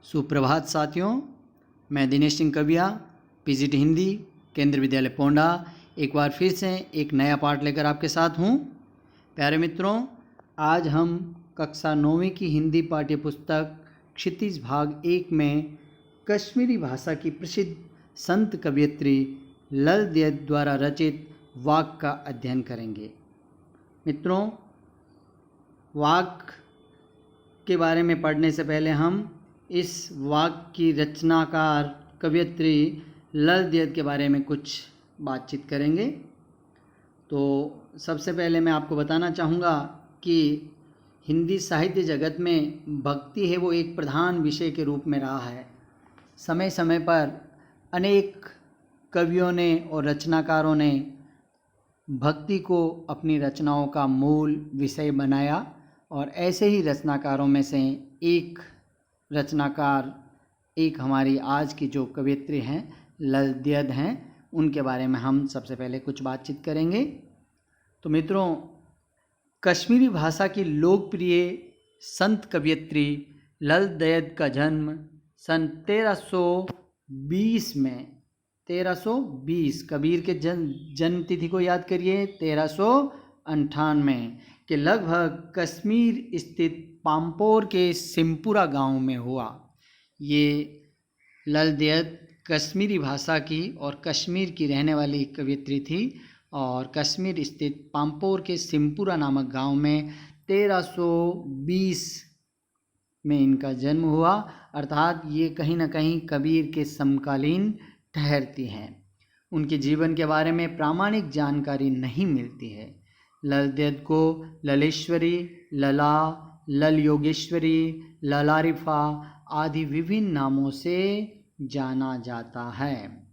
सुप्रभात साथियों, मैं दिनेश सिंह कविया, पीजीटी हिंदी, केंद्रीय विद्यालय पोंडा, एक बार फिर से एक नया पाठ लेकर आपके साथ हूँ। प्यारे मित्रों, आज हम कक्षा 9वीं की हिंदी पाठ्य पुस्तक क्षितिज भाग 1 में कश्मीरी भाषा की प्रसिद्ध संत कवयित्री लल देद द्वारा रचित वाक्य का अध्ययन करेंगे। मित्रों, वाक्य के बारे में पढ़ने से पहले हम इस वाक्य की रचनाकार कवयित्री लल देद के बारे में कुछ बातचीत करेंगे। तो सबसे पहले मैं आपको बताना चाहूँगा कि हिंदी साहित्य जगत में भक्ति है वो एक प्रधान विषय के रूप में रहा है। समय समय पर अनेक कवियों ने और रचनाकारों ने भक्ति को अपनी रचनाओं का मूल विषय बनाया और ऐसे ही रचनाकारों में से एक रचनाकार एक हमारी आज की जो कवयित्री हैं लल देद हैं, उनके बारे में हम सबसे पहले कुछ बातचीत करेंगे। तो मित्रों, कश्मीरी भाषा की लोकप्रिय संत कवयित्री लल देद का जन्म सन 1320 में 1320 कबीर के जन्म तिथि को याद करिए, 1398 के लगभग कश्मीर स्थित पाम्पोर के सिमपुरा गांव में हुआ। ये लल देद कश्मीरी भाषा की और कश्मीर की रहने वाली कवयित्री थी और कश्मीर स्थित पाम्पोर के सिमपुरा नामक गांव में 1320 में इनका जन्म हुआ, अर्थात ये कहीं ना कहीं कबीर के समकालीन ठहरती हैं। उनके जीवन के बारे में प्रामाणिक जानकारी नहीं मिलती है। लल देद को ललेश्वरी, लला, लल योगेश्वरी, ललारिफा आदि विभिन्न नामों से जाना जाता है।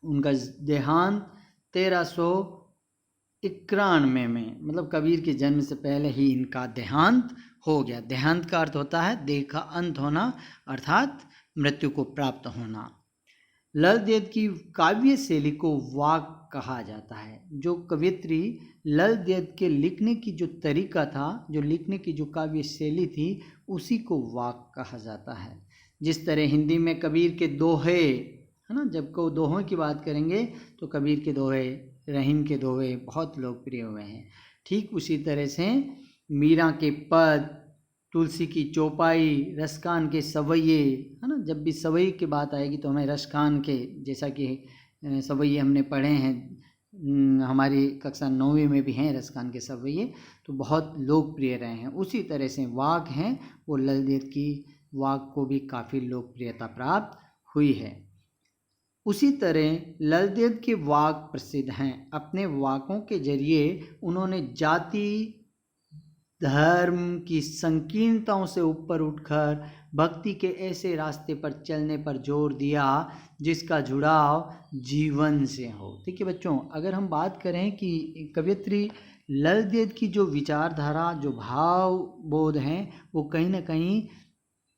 उनका देहांत 1391 में, मतलब कबीर के जन्म से पहले ही इनका देहांत हो गया। देहांत का अर्थ होता है देह का अंत होना, अर्थात मृत्यु को प्राप्त होना। लल देद की काव्य शैली को वाक्य कहा जाता है। जो कवयित्री लल देद के लिखने की जो तरीका था, जो लिखने की जो काव्य शैली थी, उसी को वाक्य कहा जाता है। जिस तरह हिंदी में कबीर के दोहे है ना, जब को दोहों की बात करेंगे तो कबीर के दोहे, रहीम के दोहे बहुत लोकप्रिय हुए हैं। ठीक उसी तरह से मीरा के पद, तुलसी की चौपाई, रसखान के सवैये, है ना, जब भी सवैये की बात आएगी तो हमें रसखान के, जैसा कि सवैये हमने पढ़े हैं, हमारी कक्षा 9वीं में भी हैं रसखान के सवैये, तो बहुत लोकप्रिय रहे हैं। उसी तरह से वाक्य हैं वो लल देद की वाक्य को भी काफ़ी लोकप्रियता प्राप्त हुई है। उसी तरह लल देद के वाक्य प्रसिद्ध हैं। अपने वाक्यों के जरिए उन्होंने जाति धर्म की संकीर्णताओं से ऊपर उठकर भक्ति के ऐसे रास्ते पर चलने पर जोर दिया जिसका जुड़ाव जीवन से हो। ठीक है बच्चों, अगर हम बात करें कि कवयित्री लल देद की जो विचारधारा, जो भाव बोध हैं, वो कहीं ना कहीं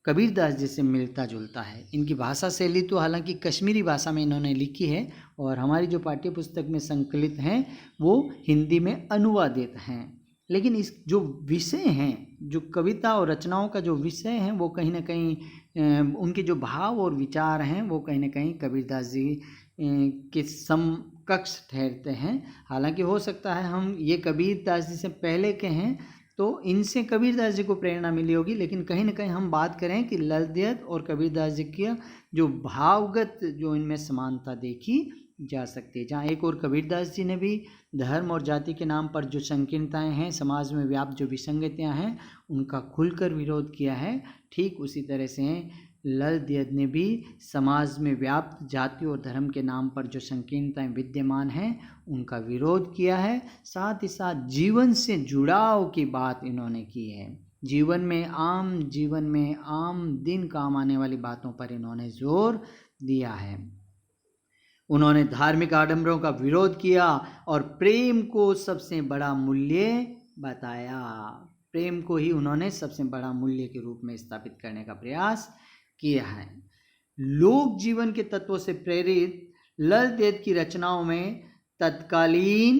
कबीरदास जी से मिलता जुलता है। इनकी भाषा शैली तो हालांकि कश्मीरी भाषा में इन्होंने लिखी है और हमारी जो पाठ्य पुस्तक में संकलित हैं वो हिंदी में अनुवादित हैं, लेकिन इस जो विषय हैं, जो कविता और रचनाओं का जो विषय हैं, वो कहीं ना कहीं उनके जो भाव और विचार हैं वो कहीं ना कहीं कबीरदास जी के समकक्ष ठहरते हैं। हालांकि हो सकता है हम ये कबीरदास जी से पहले के हैं तो इनसे कबीरदास जी को प्रेरणा मिली होगी, लेकिन कहीं ना कहीं हम बात करें कि लल देद और कबीरदास जी की जो भावगत जो इनमें समानता देखी जा सकती है। जहाँ एक और कबीरदास जी ने भी धर्म और जाति के नाम पर जो संकीर्णताएं हैं, समाज में व्याप्त जो विसंगतियां हैं, उनका खुलकर विरोध किया है। ठीक उसी तरह से लल देद ने भी समाज में व्याप्त जाति और धर्म के नाम पर जो संकीर्णताएं विद्यमान हैं उनका विरोध किया है। साथ ही साथ जीवन से जुड़ाव की बात इन्होंने की है। जीवन में आम दिन काम आने वाली बातों पर इन्होंने जोर दिया है। उन्होंने धार्मिक आडंबरों का विरोध किया और प्रेम को सबसे बड़ा मूल्य बताया। प्रेम को ही उन्होंने सबसे बड़ा मूल्य के रूप में स्थापित करने का प्रयास किया है। लोक जीवन के तत्वों से प्रेरित लल देद की रचनाओं में तत्कालीन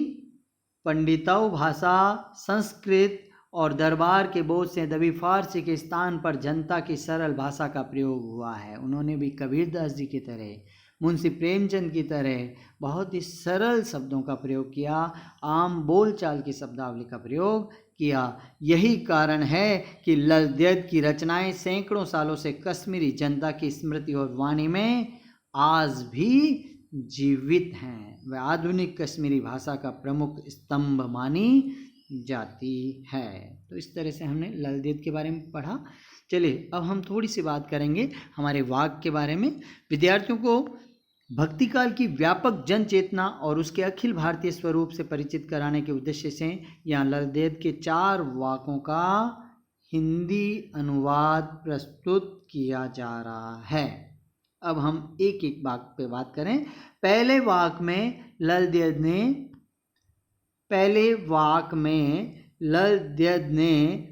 पंडिताऊ भाषा, संस्कृत और दरबार के बोझ से दबी फारसी के स्थान पर जनता की सरल भाषा का प्रयोग हुआ है। उन्होंने भी कबीरदास जी की तरह, मुंशी प्रेमचंद की तरह बहुत ही सरल शब्दों का प्रयोग किया, आम बोलचाल की शब्दावली का प्रयोग किया। यही कारण है कि लल देद की रचनाएं सैकड़ों सालों से कश्मीरी जनता की स्मृति और वाणी में आज भी जीवित हैं। वह आधुनिक कश्मीरी भाषा का प्रमुख स्तंभ मानी जाती है। तो इस तरह से हमने लल देद के बारे में पढ़ा। चलिए अब हम थोड़ी सी बात करेंगे हमारे वाक के बारे में। विद्यार्थियों को भक्तिकाल की व्यापक जन चेतना और उसके अखिल भारतीय स्वरूप से परिचित कराने के उद्देश्य से यहाँ लल देद के 4 वाकों का हिंदी अनुवाद प्रस्तुत किया जा रहा है। अब हम एक एक वाक पे बात करें। पहले वाक में लल देद ने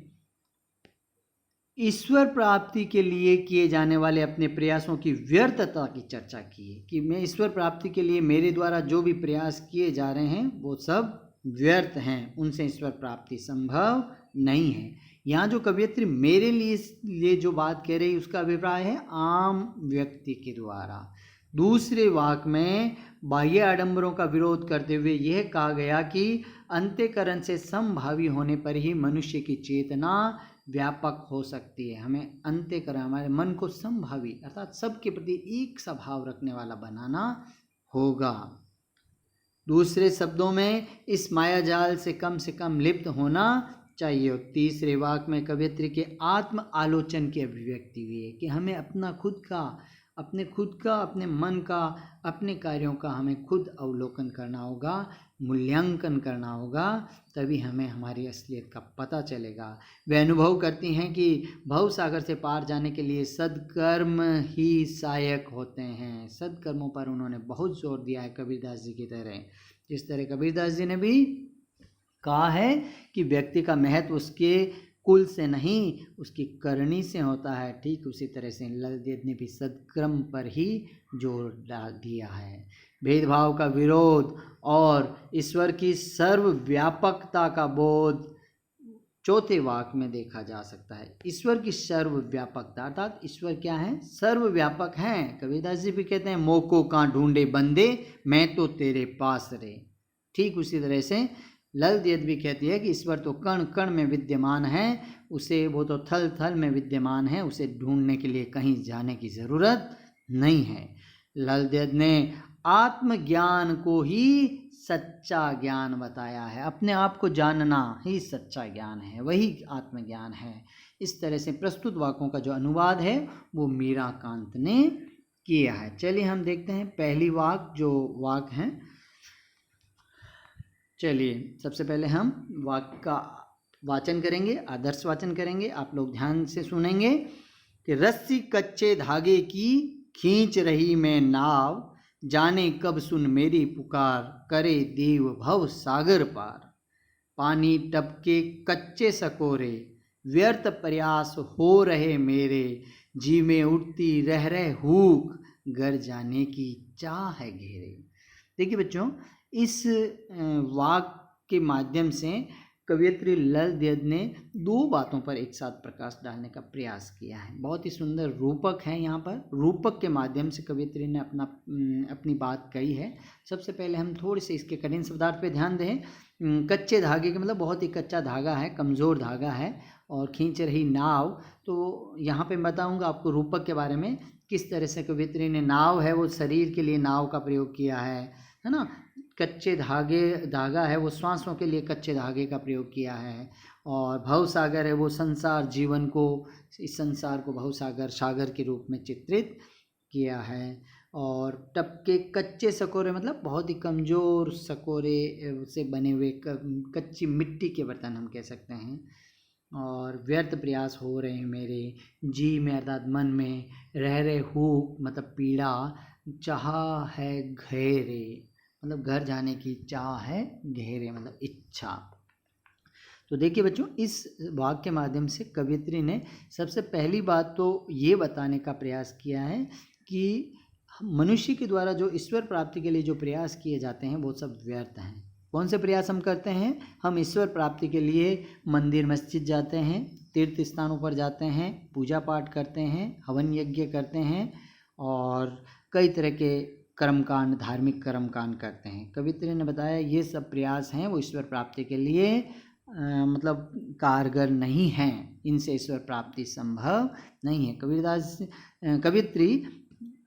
ईश्वर प्राप्ति के लिए किए जाने वाले अपने प्रयासों की व्यर्थता की चर्चा की है कि मैं ईश्वर प्राप्ति के लिए मेरे द्वारा जो भी प्रयास किए जा रहे हैं वो सब व्यर्थ हैं, उनसे ईश्वर प्राप्ति संभव नहीं है। यहाँ जो कवयित्री मेरे लिए जो बात कह रही उसका अभिप्राय है आम व्यक्ति के द्वारा। दूसरे वाक में बाह्य आडंबरों का विरोध करते हुए यह कहा गया कि अंतःकरण से समभावी होने पर ही मनुष्य की चेतना व्यापक हो सकती है। हमें अंतःकरण, हमारे मन को समभावी अर्थात सबके प्रति एक सा भाव रखने वाला बनाना होगा। दूसरे शब्दों में इस मायाजाल से कम लिप्त होना चाहिए। तीसरे वाक में कवयित्री के आत्म आलोचन की अभिव्यक्ति हुई है कि हमें अपने मन का, अपने कार्यों का हमें खुद अवलोकन करना होगा, मूल्यांकन करना होगा, तभी हमें हमारी असलियत का पता चलेगा। वे अनुभव करती हैं कि भव सागर से पार जाने के लिए सद्कर्म ही सहायक होते हैं। सद्कर्मों पर उन्होंने बहुत जोर दिया है कबीरदास जी की तरह। जिस तरह कबीरदास जी ने भी कहा है कि व्यक्ति का महत्व उसके कुल से नहीं उसकी करनी से होता है, ठीक उसी तरह से लल देद ने भी सद्कर्म पर ही जोर डाल दिया है। भेदभाव का विरोध और ईश्वर की सर्वव्यापकता का बोध चौथे वाक में देखा जा सकता है। ईश्वर की सर्वव्यापकता अर्थात ईश्वर क्या है? सर्वव्यापक हैं। कबीरदास जी भी कहते हैं मोको कहाँ ढूंढे बंदे, मैं तो तेरे पास रे। ठीक उसी तरह से लल देद भी कहती है कि ईश्वर तो कण कण में विद्यमान है, वो तो थल थल में विद्यमान है, उसे ढूंढने के लिए कहीं जाने की ज़रूरत नहीं है। लल देद ने आत्मज्ञान को ही सच्चा ज्ञान बताया है। अपने आप को जानना ही सच्चा ज्ञान है, वही आत्मज्ञान है। इस तरह से प्रस्तुत वाकों का जो अनुवाद है वो मीराकांत ने किया है। चलिए हम देखते हैं पहली वाक है। चलिए सबसे पहले हम वाक का वाचन करेंगे, आदर्श वाचन करेंगे। आप लोग ध्यान से सुनेंगे कि रस्सी कच्चे धागे की खींच रही मैं नाव, जाने कब सुन मेरी पुकार, करे देव भव सागर पार। पानी टपके कच्चे सकोरे, व्यर्थ प्रयास हो रहे मेरे, जी में उठती रह रहे हूक, घर जाने की चाह है घेरे। देखिए बच्चों, इस वाक के माध्यम से कवयित्री लल देद ने 2 बातों पर एक साथ प्रकाश डालने का प्रयास किया है। बहुत ही सुंदर रूपक है। यहाँ पर रूपक के माध्यम से कवयित्री ने अपनी बात कही है। सबसे पहले हम थोड़े से इसके कठिन शब्दार्थ पे ध्यान दें। कच्चे धागे के मतलब बहुत ही कच्चा धागा है, कमज़ोर धागा है, और खींच रही नाव। तो यहाँ पे मैं बताऊँगा आपको रूपक के बारे में, किस तरह से कवयित्री ने नाव है वो शरीर के लिए नाव का प्रयोग किया है ना। कच्चे धागा है वो श्वासों के लिए कच्चे धागे का प्रयोग किया है। और भवसागर है वो संसार जीवन को, इस संसार को भवसागर सागर के रूप में चित्रित किया है। और टपके कच्चे सकोरे मतलब बहुत ही कमज़ोर सकोरे से बने हुए कच्ची मिट्टी के बर्तन हम कह सकते हैं। और व्यर्थ प्रयास हो रहे हैं मेरे, जी में अर्थात मन में, रह रहे हूँ मतलब पीड़ा, चाह है घेरे मतलब घर जाने की चाह है, घेरे मतलब इच्छा। तो देखिए बच्चों, इस वाक्य के माध्यम से कवयित्री ने सबसे पहली बात तो ये बताने का प्रयास किया है कि मनुष्य के द्वारा जो ईश्वर प्राप्ति के लिए जो प्रयास किए जाते हैं वो सब व्यर्थ हैं, कौन से प्रयास हम करते हैं? हम ईश्वर प्राप्ति के लिए मंदिर मस्जिद जाते हैं, तीर्थ स्थानों पर जाते हैं, पूजा पाठ करते हैं, हवन यज्ञ करते हैं और कई तरह के कर्मकांड, धार्मिक कर्मकांड करते हैं। कवित्री ने बताया ये सब प्रयास हैं वो ईश्वर प्राप्ति के लिए मतलब कारगर नहीं हैं, इनसे ईश्वर प्राप्ति संभव नहीं है। कवित्री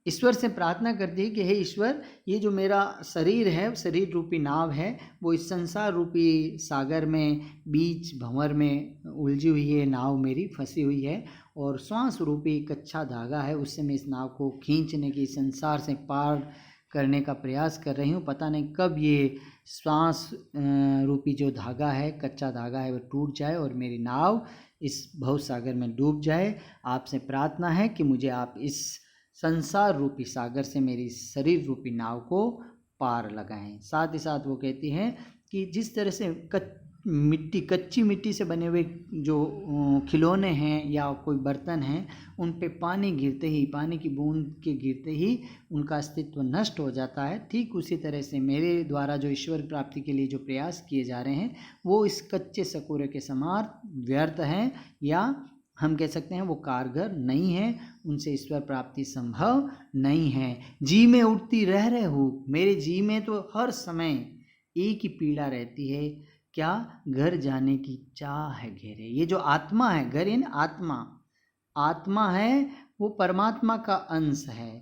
ईश्वर से प्रार्थना करती है कि हे ईश्वर, ये जो मेरा शरीर है, शरीर रूपी नाव है, वो इस संसार रूपी सागर में बीच भंवर में उलझी हुई है, नाव मेरी फंसी हुई है और श्वास रूपी कच्चा धागा है, उससे मैं इस नाव को खींचने की, संसार से पार करने का प्रयास कर रही हूँ। पता नहीं कब ये श्वास रूपी जो धागा है, कच्चा धागा है, वो टूट जाए और मेरी नाव इस भव सागर में डूब जाए। आपसे प्रार्थना है कि मुझे आप इस संसार रूपी सागर से मेरी शरीर रूपी नाव को पार लगाएं। साथ ही साथ वो कहती हैं कि जिस तरह से कच्ची मिट्टी से बने हुए जो खिलौने हैं या कोई बर्तन हैं, उन पे पानी गिरते ही, पानी की बूंद के गिरते ही उनका अस्तित्व नष्ट हो जाता है, ठीक उसी तरह से मेरे द्वारा जो ईश्वर प्राप्ति के लिए जो प्रयास किए जा रहे हैं वो इस कच्चे सकोरे के समान व्यर्थ हैं, या हम कह सकते हैं वो कारगर नहीं है, उनसे ईश्वर प्राप्ति संभव नहीं है। जी में उठती रह रहे हूँ, मेरे जी में तो हर समय एक ही पीड़ा रहती है, क्या? घर जाने की चाह है घेरे। ये जो आत्मा है, घर यानी आत्मा है, वो परमात्मा का अंश है।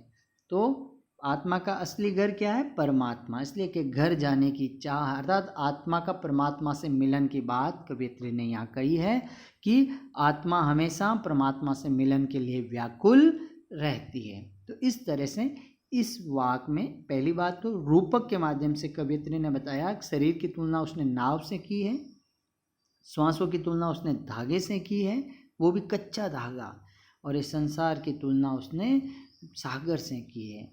तो आत्मा का असली घर क्या है? परमात्मा। इसलिए कि घर जाने की चाह, अर्थात आत्मा का परमात्मा से मिलन की बात कवित्री ने यहाँ कही है कि आत्मा हमेशा परमात्मा से मिलन के लिए व्याकुल रहती है। तो इस तरह से इस वाक में पहली बात तो रूपक के माध्यम से कवित्री ने बताया, शरीर की तुलना उसने नाव से की है, श्वासों की तुलना उसने धागे से की है, वो भी कच्चा धागा, और इस संसार की तुलना उसने सागर से की है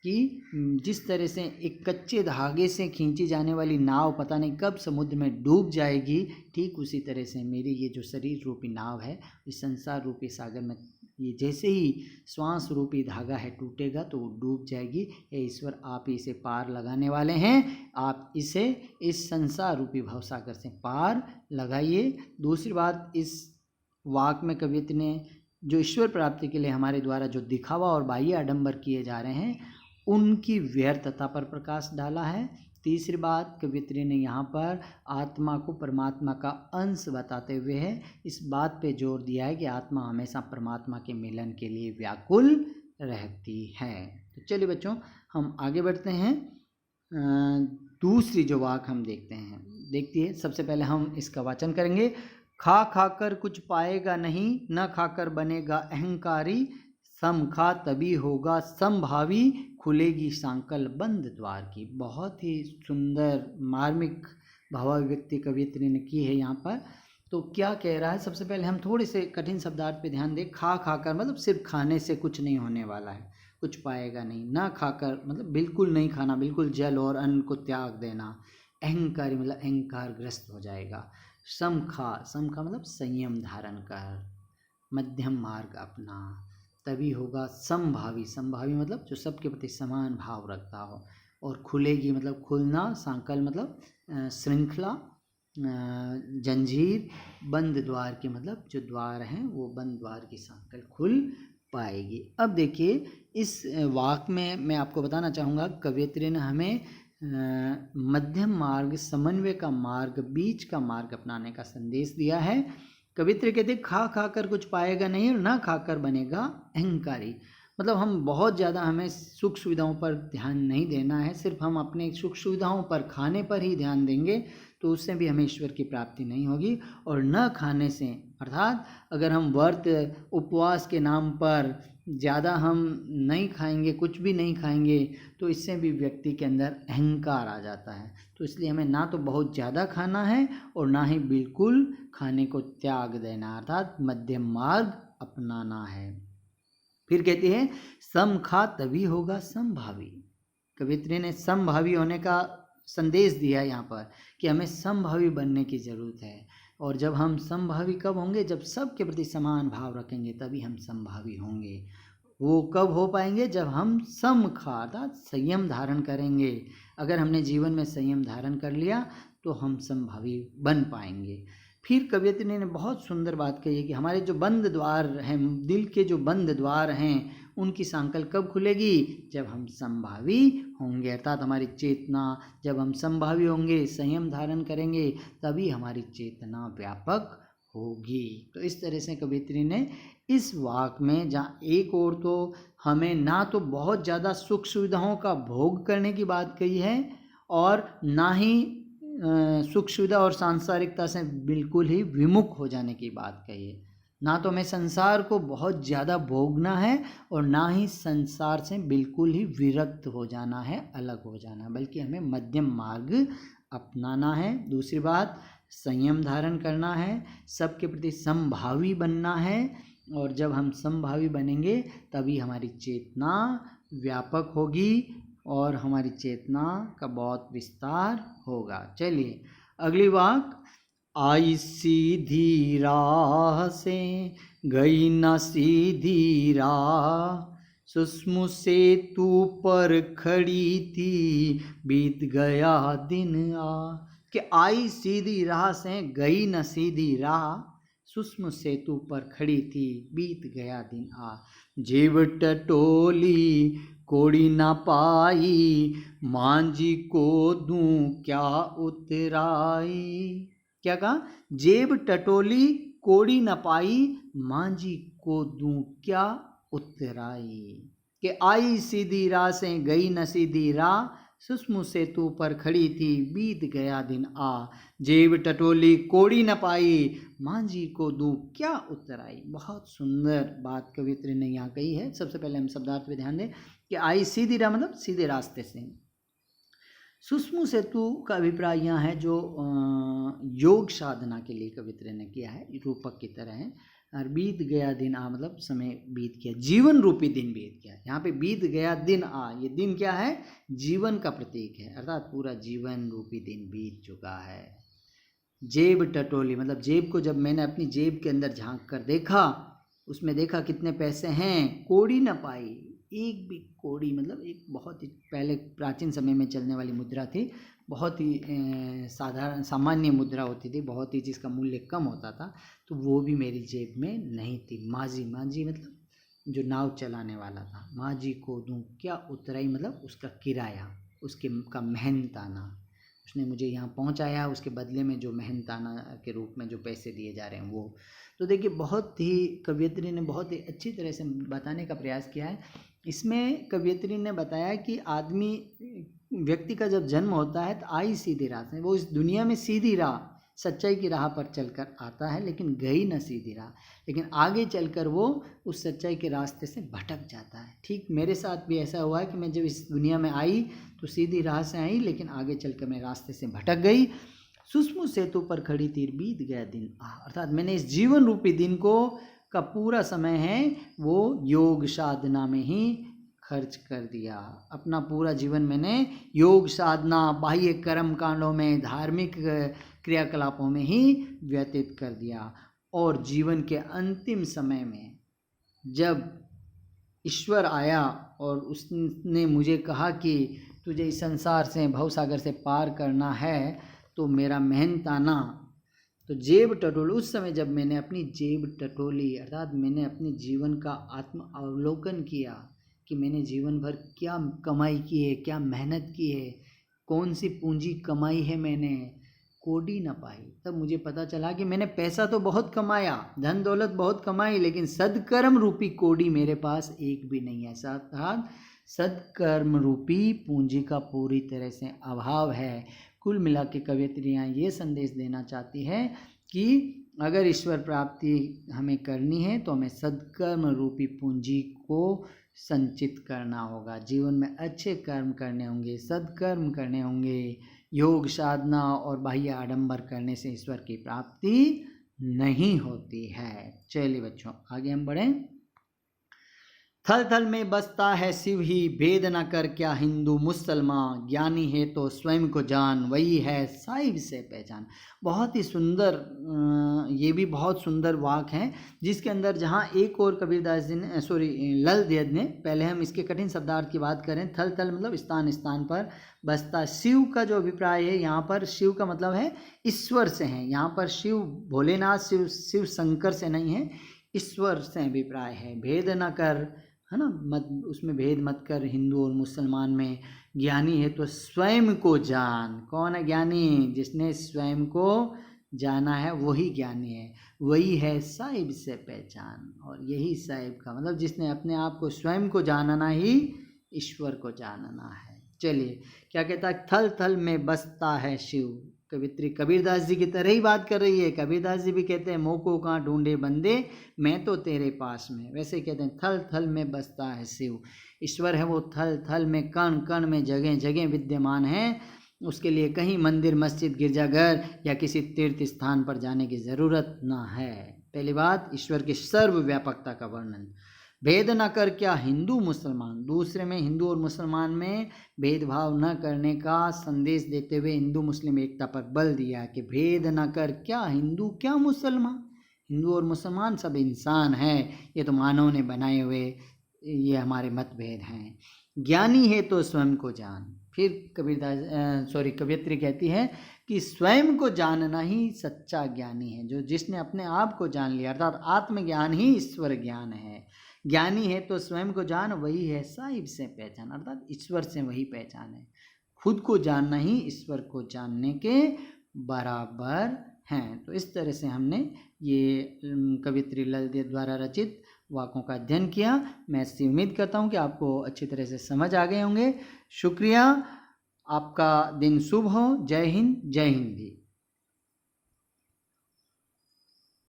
कि जिस तरह से एक कच्चे धागे से खींची जाने वाली नाव पता नहीं कब समुद्र में डूब जाएगी, ठीक उसी तरह से मेरी ये जो शरीर रूपी नाव है, इस संसार रूपी सागर में ये जैसे ही श्वास रूपी धागा है टूटेगा तो वो डूब जाएगी। हे ईश्वर, आप इसे पार लगाने वाले हैं, आप इसे इस संसार रूपी भवसागर से पार लगाइए। दूसरी बात, इस वाक में कवित्री ने जो ईश्वर प्राप्ति के लिए हमारे द्वारा जो दिखावा और बाह्य आडंबर किए जा रहे हैं उनकी व्यर्थता पर प्रकाश डाला है। तीसरी बात, कवित्री ने यहाँ पर आत्मा को परमात्मा का अंश बताते हुए है इस बात पे जोर दिया है कि आत्मा हमेशा परमात्मा के मिलन के लिए व्याकुल रहती है। तो चलिए बच्चों, हम आगे बढ़ते हैं। दूसरी जो वाक हम देखिए सबसे पहले हम इसका वाचन करेंगे। खा खाकर कुछ पाएगा नहीं, न खाकर बनेगा अहंकारी, सम खा तभी होगा समभावी, खुलेगी सांकल बंद द्वार की। बहुत ही सुंदर मार्मिक भावाभिव्यक्ति कवित्री ने की है यहाँ पर। तो क्या कह रहा है, सबसे पहले हम थोड़े से कठिन शब्दार्थ पे ध्यान दें। खा खाकर मतलब सिर्फ खाने से कुछ नहीं होने वाला है, कुछ पाएगा नहीं। ना खाकर मतलब बिल्कुल नहीं खाना, बिल्कुल जल और अन्न को त्याग देना। अहंकारी मतलब अहंकार ग्रस्त हो जाएगा। समखा मतलब संयम धारण कर, मध्यम मार्ग अपना, तभी होगा समभावी मतलब जो सबके प्रति समान भाव रखता हो। और खुलेगी मतलब खुलना, सांकल मतलब श्रृंखला, जंजीर, बंद द्वार के मतलब जो द्वार हैं वो बंद द्वार की सांकल खुल पाएगी। अब देखिए इस वाक में मैं आपको बताना चाहूँगा, कवित्री ने हमें मध्यम मार्ग, समन्वय का मार्ग, बीच का मार्ग अपनाने का संदेश दिया है। कवित्री कहते खा खाकर कुछ पाएगा नहीं और ना खाकर बनेगा अहंकारी। मतलब हम बहुत ज़्यादा, हमें सुख सुविधाओं पर ध्यान नहीं देना है, सिर्फ हम अपने सुख सुविधाओं पर, खाने पर ही ध्यान देंगे तो उससे भी हमें ईश्वर की प्राप्ति नहीं होगी। और न खाने से अर्थात अगर हम व्रत उपवास के नाम पर ज़्यादा हम नहीं खाएंगे, कुछ भी नहीं खाएंगे, तो इससे भी व्यक्ति के अंदर अहंकार आ जाता है। तो इसलिए हमें ना तो बहुत ज़्यादा खाना है और ना ही बिल्कुल खाने को त्याग देना, अर्थात मध्यम मार्ग अपनाना है। फिर कहती है सम खा तभी होगा समभावी। कवित्री ने समभावी होने का संदेश दिया यहाँ पर कि हमें समभावी बनने की ज़रूरत है। और जब हम समभावी कब होंगे, जब सबके प्रति समान भाव रखेंगे तभी हम समभावी होंगे। वो कब हो पाएंगे? जब हम समखा अर्थात संयम धारण करेंगे। अगर हमने जीवन में संयम धारण कर लिया तो हम संभावी बन पाएंगे। फिर कवियत्री ने बहुत सुंदर बात कही है कि हमारे जो बंद द्वार हैं, दिल के जो बंद द्वार हैं, उनकी सांकल कब खुलेगी? जब हम संभावी होंगे, अर्थात हमारी चेतना, जब हम संभावी होंगे, संयम धारण करेंगे, तभी हमारी चेतना व्यापक होगी। तो इस तरह से कवियत्री ने इस वाक में, जहाँ एक ओर तो हमें ना तो बहुत ज़्यादा सुख सुविधाओं का भोग करने की बात कही है और ना ही सुख सुविधा और सांसारिकता से बिल्कुल ही विमुख हो जाने की बात कही है। ना तो हमें संसार को बहुत ज़्यादा भोगना है और ना ही संसार से बिल्कुल ही विरक्त हो जाना है, अलग हो जाना, बल्कि हमें मध्यम मार्ग अपनाना है। दूसरी बात, संयम धारण करना है, सबके प्रति समभावी बनना है, और जब हम समभावी बनेंगे तभी हमारी चेतना व्यापक होगी और हमारी चेतना का बहुत विस्तार होगा। चलिए अगली वाक, आई सीधी राह से गई न सीधी राह, सुषमु सेतु पर खड़ी थी बीत गया दिन आ। कि आई सीधी राह से गई न सीधी राह, सुषमु सेतु पर खड़ी थी बीत गया दिन आ। जेब टटोली कोड़ी ना पाई, मांझी को दूं क्या उतराई। क्या कहा? जेब टटोली कोड़ी न पाई, मांझी को दूं क्या उतराई। कि आई सीधी राह से गई न सीधी राह, सुषमु सेतु पर खड़ी थी बीत गया दिन आ। जेब टटोली कोड़ी न पाई, मांझी को दूं क्या उतराई। बहुत सुंदर बात कवियत्री ने यहाँ कही है। सबसे पहले हम शब्दार्थ पे ध्यान दें कि आई सीधी राह मतलब सीधे रास्ते से। सुषमु सेतु का अभिप्राय यहाँ है जो योग साधना के लिए कवियत्री ने किया है, रूपक की तरह है। और बीत गया दिन आ मतलब समय बीत गया, जीवन रूपी दिन बीत गया। यहाँ पे बीत गया दिन आ, ये दिन क्या है? जीवन का प्रतीक है, अर्थात पूरा जीवन रूपी दिन बीत चुका है। जेब टटोली मतलब जेब को जब मैंने अपनी जेब के अंदर झांक कर देखा, उसमें देखा कितने पैसे हैं, कोड़ी न पाई, एक भी कोड़ी मतलब एक बहुत ही पहले प्राचीन समय में चलने वाली मुद्रा थी, बहुत ही साधारण सामान्य मुद्रा होती थी, बहुत ही जिसका मूल्य कम होता था, तो वो भी मेरी जेब में नहीं थी। मांझी, मांझी मतलब जो नाव चलाने वाला था। मांझी को दूं क्या उतराई मतलब उसका किराया, उसके का मेहनताना, उसने मुझे यहाँ पहुँचाया, उसके बदले में जो मेहनताना के रूप में जो पैसे दिए जा रहे हैं वो। तो देखिए बहुत ही कवियत्री ने बहुत ही अच्छी तरह से बताने का प्रयास किया है। इसमें कवियत्री ने बताया कि आदमी व्यक्ति का जब जन्म होता है तो आई सीधी राह से, वो इस दुनिया में सीधी राह सच्चाई की राह पर चलकर आता है, लेकिन गई न सीधी राह, लेकिन आगे चलकर वो उस सच्चाई के रास्ते से भटक जाता है। ठीक मेरे साथ भी ऐसा हुआ है कि मैं जब इस दुनिया में आई तो सीधी राह से आई, लेकिन आगे चलकर मैं रास्ते से भटक गई। सुषमु सेतु पर खड़ी थी बीत गया दिन आ, अर्थात मैंने इस जीवन रूपी दिन को का पूरा समय है वो योग साधना में ही खर्च कर दिया। अपना पूरा जीवन मैंने योग साधना, बाह्य कर्म कांडों में, धार्मिक क्रियाकलापों में ही व्यतीत कर दिया। और जीवन के अंतिम समय में जब ईश्वर आया और उसने मुझे कहा कि तुझे इस संसार से, भवसागर से पार करना है तो मेरा मेहनताना, तो जेब टटोली, उस समय जब मैंने अपनी जेब टटोली अर्थात मैंने अपने जीवन का आत्म अवलोकन किया कि मैंने जीवन भर क्या कमाई की है, क्या मेहनत की है, कौन सी पूंजी कमाई है मैंने, कोड़ी न पाई, तब मुझे पता चला कि मैंने पैसा तो बहुत कमाया, धन दौलत बहुत कमाई, लेकिन सदकर्म रूपी कोड़ी मेरे पास एक भी नहीं है। अर्थात सदकर्म रूपी पूंजी का पूरी तरह से अभाव है। कुल मिला के कवियत्रियाँ ये संदेश देना चाहती है कि अगर ईश्वर प्राप्ति हमें करनी है तो हमें सदकर्म रूपी पूंजी को संचित करना होगा, जीवन में अच्छे कर्म करने होंगे, सदकर्म करने होंगे। योग साधना और बाह्य आडंबर करने से ईश्वर की प्राप्ति नहीं होती है। चलिए बच्चों आगे हम बढ़ें। थल थल में बसता है शिव ही, भेद न कर क्या हिंदू मुसलमान, ज्ञानी है तो स्वयं को जान, वही है साहिब से पहचान। बहुत ही सुंदर, ये भी बहुत सुंदर वाक है, जिसके अंदर जहाँ एक और कबीरदास जी ने लल देद ने, पहले हम इसके कठिन शब्दार्थ की बात करें। थल थल मतलब स्थान स्थान पर, बसता शिव का जो अभिप्राय है यहाँ पर, शिव का मतलब है ईश्वर से है। यहाँ पर शिव भोलेनाथ, शिव शंकर से नहीं है, ईश्वर से अभिप्राय है। भेद न कर, है ना, मत उसमें भेद मत कर हिंदू और मुसलमान में। ज्ञानी है तो स्वयं को जान। कौन है ज्ञानी? जिसने स्वयं को जाना है वही ज्ञानी है, वही है साहिब से पहचान। और यही साहिब का मतलब, जिसने अपने आप को स्वयं को जानना ही ईश्वर को जानना है। चलिए क्या कहता है, थल थल में बसता है शिव। कवित्री कबीरदास जी की तरह ही बात कर रही है। कबीरदास जी भी कहते हैं, मोह को कहाँ ढूंढे बंदे, मैं तो तेरे पास में। वैसे कहते हैं थल थल में बसता है शिव। ईश्वर है वो थल थल में, कण कण में, जगह जगह विद्यमान है। उसके लिए कहीं मंदिर, मस्जिद, गिरजाघर या किसी तीर्थ स्थान पर जाने की जरूरत ना है। पहली बात, ईश्वर की सर्वव्यापकता का वर्णन। भेद न कर क्या हिंदू मुसलमान, दूसरे में हिंदू और मुसलमान में भेदभाव न करने का संदेश देते हुए हिंदू मुस्लिम एकता पर बल दिया कि भेद न कर क्या हिंदू क्या मुसलमान, हिंदू और मुसलमान सब इंसान हैं, ये तो मानव ने बनाए हुए ये हमारे मतभेद हैं। ज्ञानी है तो स्वयं को जान। फिर कवियत्री कहती है कि स्वयं को जानना ही सच्चा ज्ञानी है, जो जिसने अपने आप को जान लिया, अर्थात आत्मज्ञान ही ईश्वर ज्ञान है। ज्ञानी है तो स्वयं को जान, वही है साहिब से पहचान, अर्थात ईश्वर से वही पहचान है। खुद को जानना ही ईश्वर को जानने के बराबर हैं। तो इस तरह से हमने ये कवित्री लल देद द्वारा रचित वाक्यों का अध्ययन किया। मैं इससे उम्मीद करता हूँ कि आपको अच्छी तरह से समझ आ गए होंगे। शुक्रिया, आपका दिन शुभ हो। जय हिंद, जय हिंद।